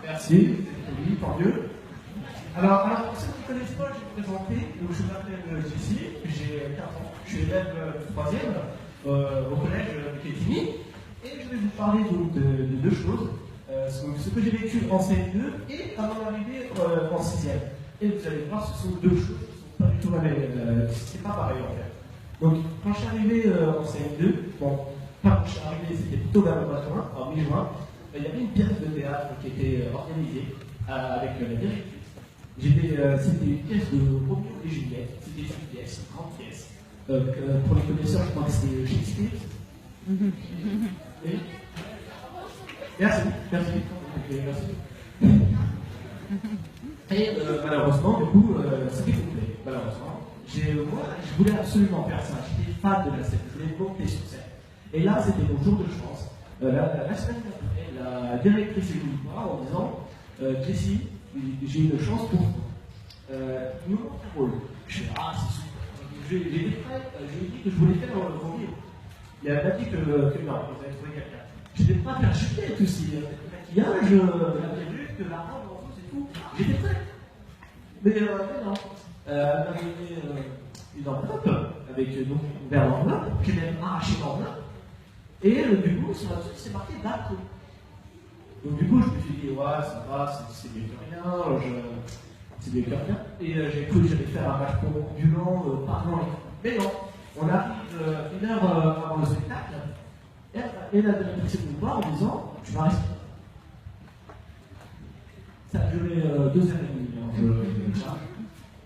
Merci, oui, tant mieux. Alors, pour ceux qui ne connaissent pas, je vais vous présenter. Donc, je m'appelle Jessie, j'ai 15 ans, je suis élève de 3e au collège de Quetigny. Et je vais vous parler donc, de deux choses. Ce que j'ai vécu en CM2 et à mon arrivée en 6e. Et vous allez voir, ce sont deux choses qui ne sont pas du tout la même. C'est pas pareil en fait. Donc, quand je suis arrivé en CM2, bon, quand je suis arrivé, c'était plutôt vers le mois de juin, en mi-juin, il y avait une pièce de théâtre qui était organisée avec la directrice. C'était une pièce de Roméo et Juliette, c'était une pièce, une grande pièce. Pour les connaisseurs, je crois que c'est Shakespeare. Et merci. Et malheureusement, du coup, c'était complet. Malheureusement, moi, je voulais absolument faire ça. J'étais fan de la scène, je voulais monter sur scène. Et là, c'était mon jour de chance. La semaine d'après, la directrice est venue me voir en disant Jessie, j'ai une chance pour toi. Nous montre un rôle. Je fais c'est super. Je lui ai dit que je voulais faire le rôle. Et elle m'a dit que non, vous avez trouvé quelqu'un. Je n'étais pas faire chuter tout aussi. Le maquillage, la perruque, la robe, en tout, c'est tout. J'étais prêt. Mais non. Elle m'a donné une enveloppe avec donc vers l'enveloppe, j'ai même arraché l'enveloppe. Et du coup, sur la suite, c'est marqué date. Donc du coup, je me suis dit, ouais, ça va, c'est mieux que rien, c'est mieux que rien. Et j'ai cru que j'allais faire un parcours ambulant, parlant. Mais non, on arrive une heure avant le spectacle, et la directrice est venue me voir en disant, tu vas rester. Ça a duré 2 heures et demie.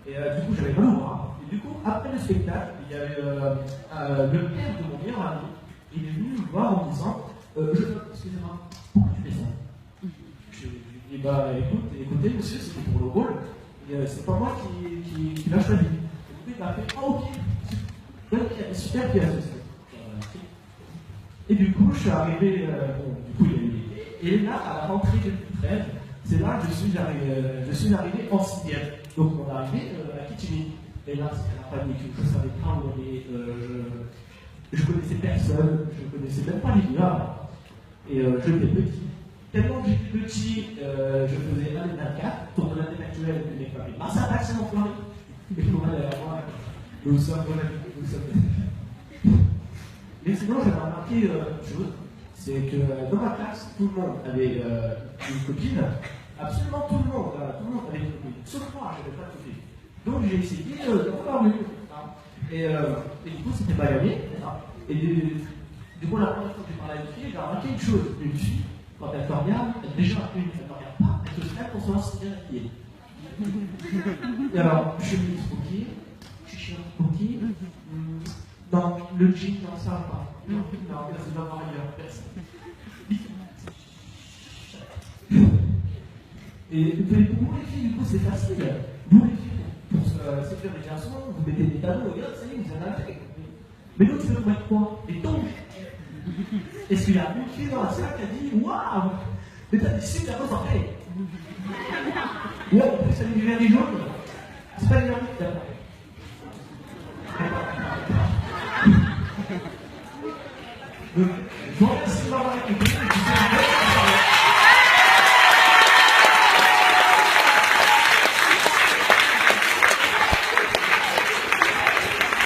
Et du coup, j'avais mal au bras. Et du coup, après le spectacle, il y avait le père de mon meilleur ami. Il est venu me voir en disant excusez-moi, pourquoi tu fais ça? Je lui ai dit écoutez, monsieur, c'était pour le rôle, c'est pas moi qui l'a choisi. Et du coup, il m'a fait ok, super pièce. Et du coup, je suis arrivé, du coup, il y a eu l'été, et là, à la rentrée 2013, c'est là que je suis arrivé en 6e. Donc, on est arrivé à Quetigny. Et là, c'était la famille que je ne savais pas où aller. Je connaissais personne, je ne connaissais même pas les gars. Et j'étais petit. Tellement que j'étais petit, je faisais 1m24, tour de l'intellectuel, les mecs m'appelaient Massa Paxson en Floride. Et puis on allait voir, nous sommes. Mais sinon, j'avais remarqué une chose, c'est que dans ma classe, tout le monde avait une copine. Absolument tout le monde avait une copine. Sauf moi, je n'avais pas de copine. Donc j'ai essayé d'en avoir une. Et du coup, c'était pas gagné. Et du coup, la première fois que j'ai parlé à une fille, j'ai remarqué une chose. Une fille, quand elle te regarde, déjà, elle ne te regarde pas, elle te serait pour savoir si elle est habillée. Et alors, je suis mis spooky, je suis spooky. Non, le jean, non, ça va pas. Non, merci d'avoir ailleurs, merci. Et pour vous les filles, du coup, c'est facile. Vous les filles, pour se faire des garçons, vous mettez des talons, regarde, ça y est, vous en avez fait. Mais nous, tu veux mettre quoi? Des tongs. Est-ce qu'il y a une fille dans la salle qui a dit waouh, mais t'as des super beaux orteils? Ouais, en plus, ça lui vient des jaunes. C'est pas les jaunes, d'accord. Donc, je vous remercie de m'avoir écouté.